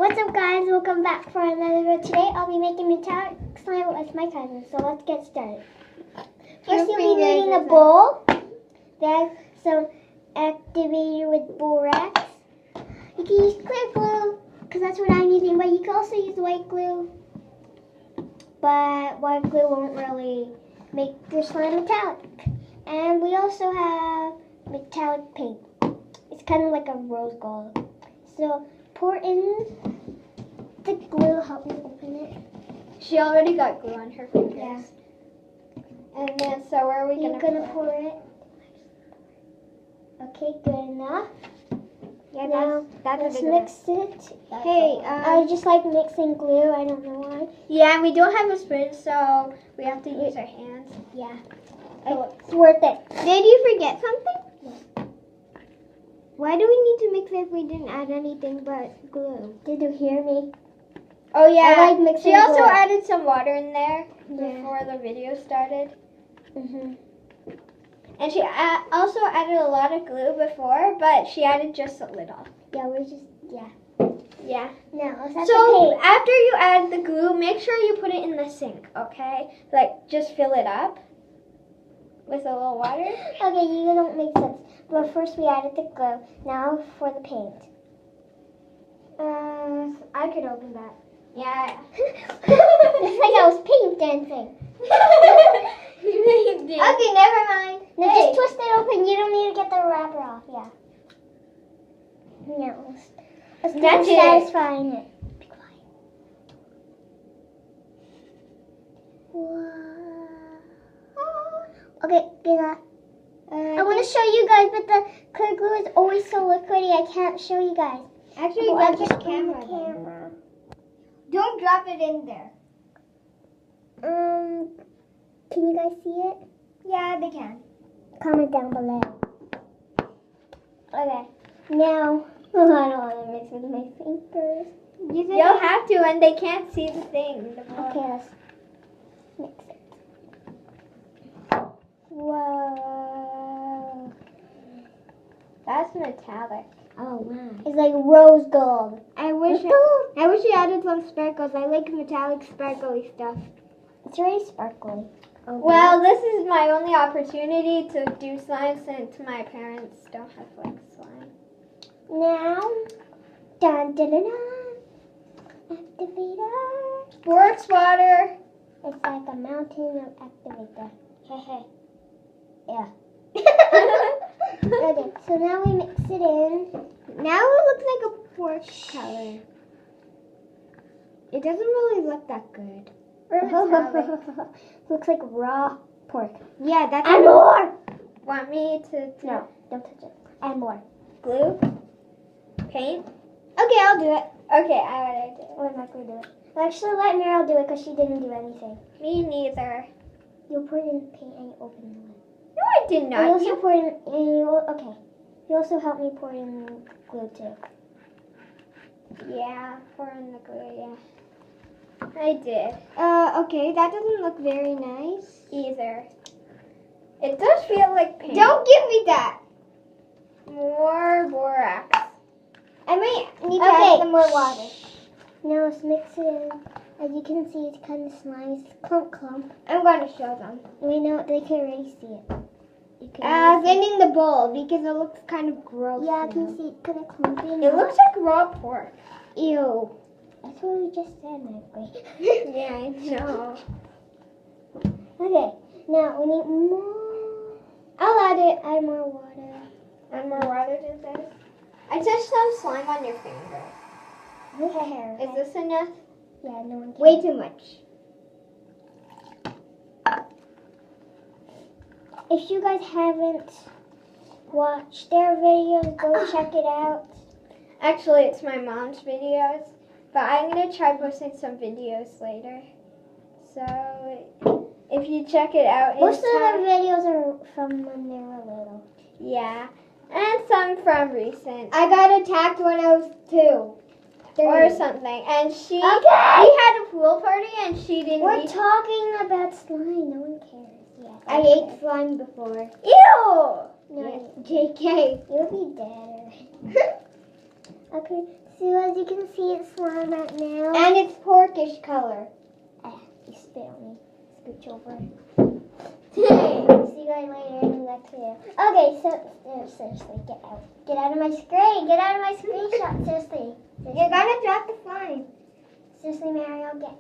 What's up, guys? Welcome back for another video. Today I'll be making metallic slime with my cousin. So let's get started. First, you'll be needing a bowl. Then some activator with borax. You can use clear glue because that's what I'm using, but you can also use white glue. But white glue won't really make your slime metallic. And we also have metallic paint. It's kind of like a rose gold. So pour in the glue. Help me open it. She already got glue on her fingers. Yeah. And then, so where are we You're gonna pour it? Okay, good enough. Yeah, Now that's let's a big mix it. Hey, I just like mixing glue. I don't know why. Yeah, and we don't have a spoon, so we have to use our hands. Yeah, So, it's worth it. did you forget something? Yeah. Why do we need to mix it if we didn't add anything but glue? Did you hear me? Oh yeah. I like mixing She also glue. added some water in there Yeah. before the video started. Mhm. And she also added a lot of glue before, but she added just a little. Yeah, we're just yeah. Yeah. Now let's add the So paint. after you add the glue, make sure you put it in the sink, okay? Like just fill it up with a little water. Okay, you don't make sense. But first we added the glue. Now for the paint. I could open that. Yeah. It's like I was paint dancing. Okay, never mind. Now Hey. just twist it open. You don't need to get the wrapper off. Yeah. Now let's do That's it. satisfying it. Be quiet. Wow. Okay, get that. I want to show you guys, but the clear glue is always so liquidy. I can't show you guys. Actually, Oh, I that's just the put camera. the then. camera. Don't drop it in there. Can you guys see it? Yeah, they can. Comment down below. Okay, now I don't want to mix with my fingers. You'll have to, and they can't see the thing. Okay, let's mix it. Whoa. That's metallic. Oh wow. It's like rose gold. I wish you added some sparkles. I like metallic sparkly stuff. It's very sparkly. Okay. Well, this is my only opportunity to do slime since my parents don't have like slime. Now, dun dun dun dun. Activator. Works water. It's like a mountain of activator. Hehe. Yeah. Okay, so now we mix it in. Now it looks like a pork color. It doesn't really look that good. Or metallic. Looks like raw pork. Yeah, that's And more! Want me to No, don't touch it. And more. glue? Paint? Okay, I'll do it. Okay, I already did. Let Michael do it. Actually, let Meryl do it because she didn't do anything. Me neither. You pour it in the paint and you open the lid. No, I did And not. you also pour in, and you, okay. You also helped me pour in glue too. Yeah, pour in the glue, yeah. I did. Okay, that doesn't look very nice. Either. It does feel like paint. Don't give me that. More borax. I might need to Okay. add some more water. Now let's mix it in. As you can see, it's kind of slimy. It's clump clump. I'm going to show them. We know they can already see it. You can already see Then in the bowl because it looks kind of gross. Yeah, I now. can see it's kind of clumpy. It now. looks like raw pork. Ew. That's what we just said, Michael. Yeah, I know. Okay, now we need more. I'll add it. Add more water. And more water to this. I touched some slime on your finger. Hair. Is this enough? Yeah, no one can. Way too much. If you guys haven't watched their videos, go check it out. Actually, it's my mom's videos, but I'm going to try posting some videos later. So, if you check it out in Most of time, the videos are from when they were little. yeah, and some from recent. I got attacked when I was 2. Or something. And we Okay. had a pool party and she didn't We're eat. talking about slime. No one cares. Yeah. I ate slime before. Ew! No, JK. you'll be dead. Okay, So as you can see, it's slime right now. And it's porkish color. You spit on me. Scooch over. Hey. See you guys later in the next video. Okay, so seriously, get out. Get out of my screen. Get out of my screenshot. Seriously. You're gonna drop the slime. Seriously, Mario, get.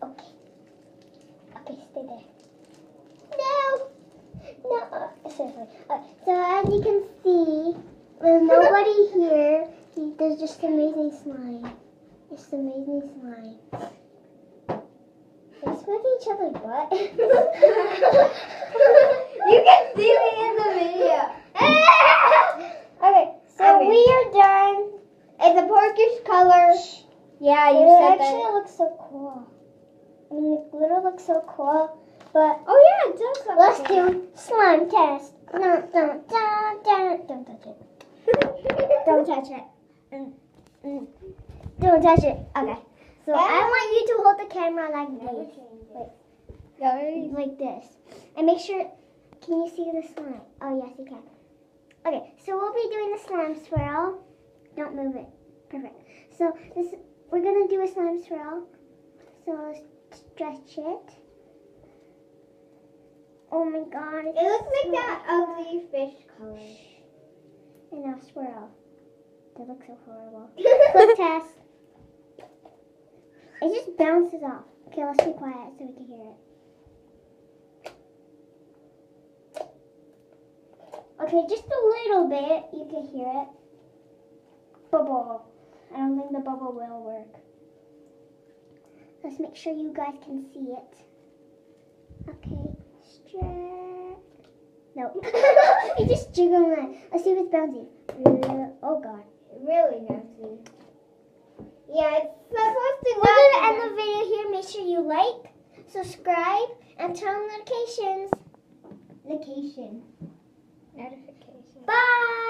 Okay. Okay, stay there. No. No. Seriously. So as you can see, there's nobody here. There's just amazing slime. It's amazing slime. They smack each other's butt. You can see me in the video. Okay, so we are done. It's a porkish color. Yeah, you It said actually that. looks so cool. I mean, the glitter looks so cool. But Oh yeah, it does look let's cool. do slime test. Don't touch it. Don't touch it. Don't touch it. Okay. So I want you to hold the camera like this. Like this. And make sure, can you see the slime? Oh yes, you can. Okay, so we'll be doing the slime swirl. Don't move it. Perfect. So we're gonna do a slime swirl. So let's stretch it. Oh my god. It looks like that ugly fish color. And now swirl. That looks so horrible. Quick test. It just bounces off. Okay, let's be quiet so we can hear it. Okay, just a little bit. You can hear it. Bubble. I don't think the bubble will work. Let's make sure you guys can see it. Okay, stretch. No. You just jiggle it. Let's see if it's bouncy. Oh god. Really nasty. Yeah, it's supposed to. We're gonna end the video here. Make sure you like, subscribe, and turn on notifications. Notification. Bye.